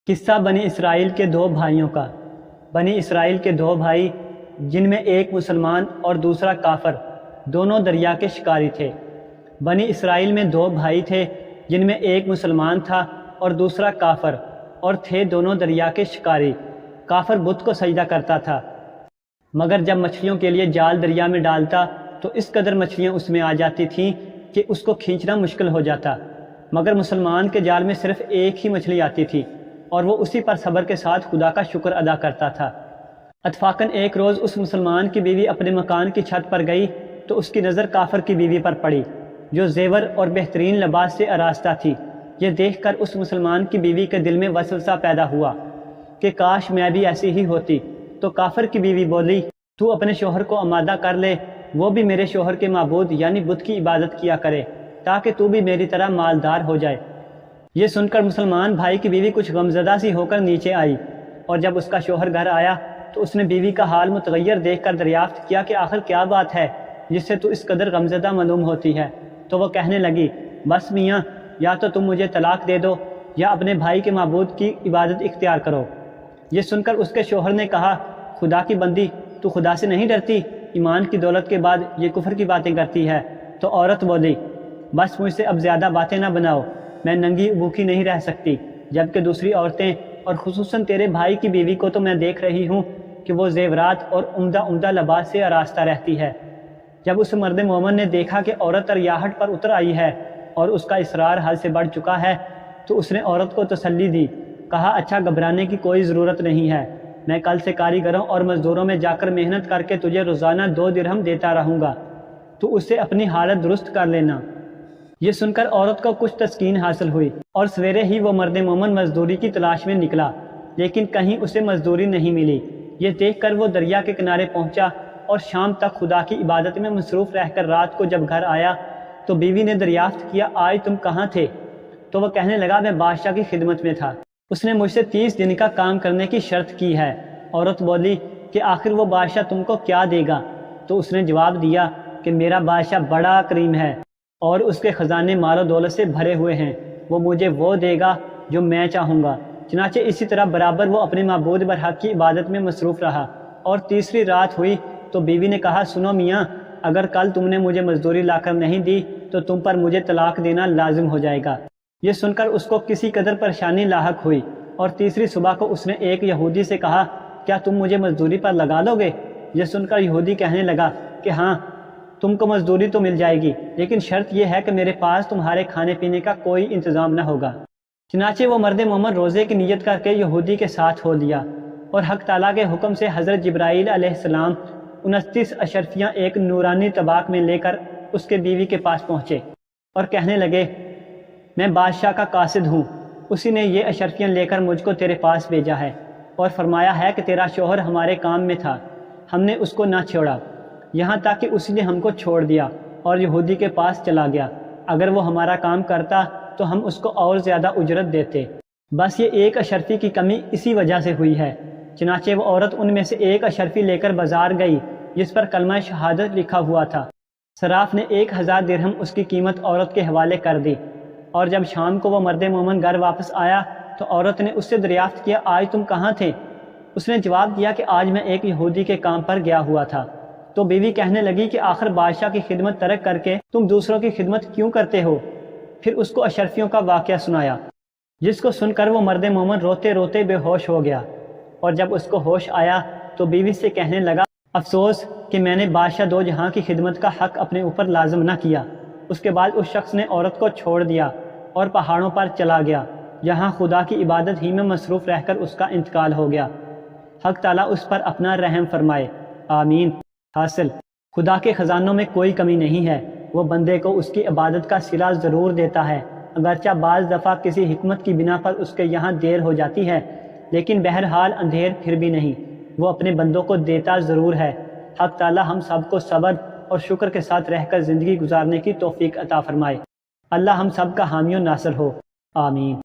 قصہ بنی اسرائیل کے دو بھائیوں کا۔ بنی اسرائیل کے دو بھائی جن میں ایک مسلمان اور دوسرا کافر، دونوں دریا کے شکاری تھے۔ بنی اسرائیل میں دو بھائی تھے جن میں ایک مسلمان تھا اور دوسرا کافر، اور تھے دونوں دریا کے شکاری۔ کافر بت کو سجدہ کرتا تھا، مگر جب مچھلیوں کے لیے جال دریا میں ڈالتا تو اس قدر مچھلیاں اس میں آ جاتی تھیں کہ اس کو کھینچنا مشکل ہو جاتا، مگر مسلمان کے جال میں صرف ایک ہی مچھلی آتی تھی اور وہ اسی پر صبر کے ساتھ خدا کا شکر ادا کرتا تھا۔ اتفاقاً ایک روز اس مسلمان کی بیوی اپنے مکان کی چھت پر گئی تو اس کی نظر کافر کی بیوی پر پڑی جو زیور اور بہترین لباس سے آراستہ تھی۔ یہ دیکھ کر اس مسلمان کی بیوی کے دل میں وسوسہ پیدا ہوا کہ کاش میں بھی ایسی ہی ہوتی۔ تو کافر کی بیوی بولی، تو اپنے شوہر کو آمادہ کر لے، وہ بھی میرے شوہر کے معبود یعنی بت کی عبادت کیا کرے تاکہ تو بھی میری طرح مالدار ہو جائے۔ یہ سن کر مسلمان بھائی کی بیوی کچھ غمزدہ سی ہو کر نیچے آئی، اور جب اس کا شوہر گھر آیا تو اس نے بیوی کا حال متغیر دیکھ کر دریافت کیا کہ آخر کیا بات ہے جس سے تو اس قدر غمزدہ معلوم ہوتی ہے۔ تو وہ کہنے لگی، بس میاں، یا تو تم مجھے طلاق دے دو یا اپنے بھائی کے معبود کی عبادت اختیار کرو۔ یہ سن کر اس کے شوہر نے کہا، خدا کی بندی، تو خدا سے نہیں ڈرتی؟ ایمان کی دولت کے بعد یہ کفر کی باتیں کرتی ہے۔ تو عورت بولی، بس مجھ سے اب زیادہ باتیں نہ بناؤ، میں ننگی بھوکی نہیں رہ سکتی، جبکہ دوسری عورتیں اور خصوصاً تیرے بھائی کی بیوی کو تو میں دیکھ رہی ہوں کہ وہ زیورات اور عمدہ لباس سے آراستہ رہتی ہے۔ جب اس مرد مومن نے دیکھا کہ عورت ریاحت پر اتر آئی ہے اور اس کا اصرار حد سے بڑھ چکا ہے تو اس نے عورت کو تسلی دی، کہا، اچھا، گھبرانے کی کوئی ضرورت نہیں ہے، میں کل سے کاریگروں اور مزدوروں میں جا کر محنت کر کے تجھے روزانہ 2 درہم دیتا رہوں گا، تو اس سے اپنی حالت درست کر لینا۔ یہ سن کر عورت کو کچھ تسکین حاصل ہوئی اور سویرے ہی وہ مرد مومن مزدوری کی تلاش میں نکلا، لیکن کہیں اسے مزدوری نہیں ملی۔ یہ دیکھ کر وہ دریا کے کنارے پہنچا اور شام تک خدا کی عبادت میں مصروف رہ کر رات کو جب گھر آیا تو بیوی نے دریافت کیا، آج تم کہاں تھے؟ تو وہ کہنے لگا، میں بادشاہ کی خدمت میں تھا، اس نے مجھ سے 30 دن کا کام کرنے کی شرط کی ہے۔ عورت بولی کہ آخر وہ بادشاہ تم کو کیا دے گا؟ تو اس نے جواب دیا کہ میرا بادشاہ بڑا کریم ہے اور اس کے خزانے مال و دولت سے بھرے ہوئے ہیں، وہ مجھے وہ دے گا جو میں چاہوں گا۔ چنانچہ اسی طرح برابر وہ اپنے معبود برحق کی عبادت میں مصروف رہا۔ اور تیسری رات ہوئی تو بیوی نے کہا، سنو میاں، اگر کل تم نے مجھے مزدوری لا کر نہیں دی تو تم پر مجھے طلاق دینا لازم ہو جائے گا۔ یہ سن کر اس کو کسی قدر پریشانی لاحق ہوئی، اور تیسری صبح کو اس نے ایک یہودی سے کہا، کیا تم مجھے مزدوری پر لگا لو گے؟ یہ سن کر یہودی کہنے لگا کہ ہاں، تم کو مزدوری تو مل جائے گی، لیکن شرط یہ ہے کہ میرے پاس تمہارے کھانے پینے کا کوئی انتظام نہ ہوگا۔ چنانچہ وہ مرد مومن روزے کی نیت کر کے یہودی کے ساتھ ہو لیا، اور حق تعالیٰ کے حکم سے حضرت جبرائیل علیہ السلام 29 اشرفیاں ایک نورانی طباق میں لے کر اس کے بیوی کے پاس پہنچے اور کہنے لگے، میں بادشاہ کا قاصد ہوں، اسی نے یہ اشرفیاں لے کر مجھ کو تیرے پاس بھیجا ہے اور فرمایا ہے کہ تیرا شوہر ہمارے کام میں تھا، ہم نے اس کو نہ چھوڑا، یہاں تک کہ اسی نے ہم کو چھوڑ دیا اور یہودی کے پاس چلا گیا۔ اگر وہ ہمارا کام کرتا تو ہم اس کو اور زیادہ اجرت دیتے، بس یہ ایک اشرفی کی کمی اسی وجہ سے ہوئی ہے۔ چنانچہ وہ عورت ان میں سے ایک اشرفی لے کر بازار گئی جس پر کلمہ شہادت لکھا ہوا تھا۔ صراف نے 1000 درہم اس کی قیمت عورت کے حوالے کر دی، اور جب شام کو وہ مرد مومن گھر واپس آیا تو عورت نے اس سے دریافت کیا، آج تم کہاں تھے؟ اس نے جواب دیا کہ آج میں ایک یہودی کے کام پر گیا ہوا تھا۔ تو بیوی کہنے لگی کہ آخر بادشاہ کی خدمت ترک کر کے تم دوسروں کی خدمت کیوں کرتے ہو؟ پھر اس کو اشرفیوں کا واقعہ سنایا، جس کو سن کر وہ مرد مومن روتے روتے بے ہوش ہو گیا، اور جب اس کو ہوش آیا تو بیوی سے کہنے لگا، افسوس کہ میں نے بادشاہ دو جہاں کی خدمت کا حق اپنے اوپر لازم نہ کیا۔ اس کے بعد اس شخص نے عورت کو چھوڑ دیا اور پہاڑوں پر چلا گیا، جہاں خدا کی عبادت ہی میں مصروف رہ کر اس کا انتقال ہو گیا۔ حق تعالیٰ اس پر اپنا رحم فرمائے، آمین۔ حاصل، خدا کے خزانوں میں کوئی کمی نہیں ہے، وہ بندے کو اس کی عبادت کا صلہ ضرور دیتا ہے، اگرچہ بعض دفعہ کسی حکمت کی بنا پر اس کے یہاں دیر ہو جاتی ہے، لیکن بہرحال اندھیر پھر بھی نہیں، وہ اپنے بندوں کو دیتا ضرور ہے۔ حق تعالیٰ ہم سب کو صبر اور شکر کے ساتھ رہ کر زندگی گزارنے کی توفیق عطا فرمائے۔ اللہ ہم سب کا حامی و ناصر ہو، آمین۔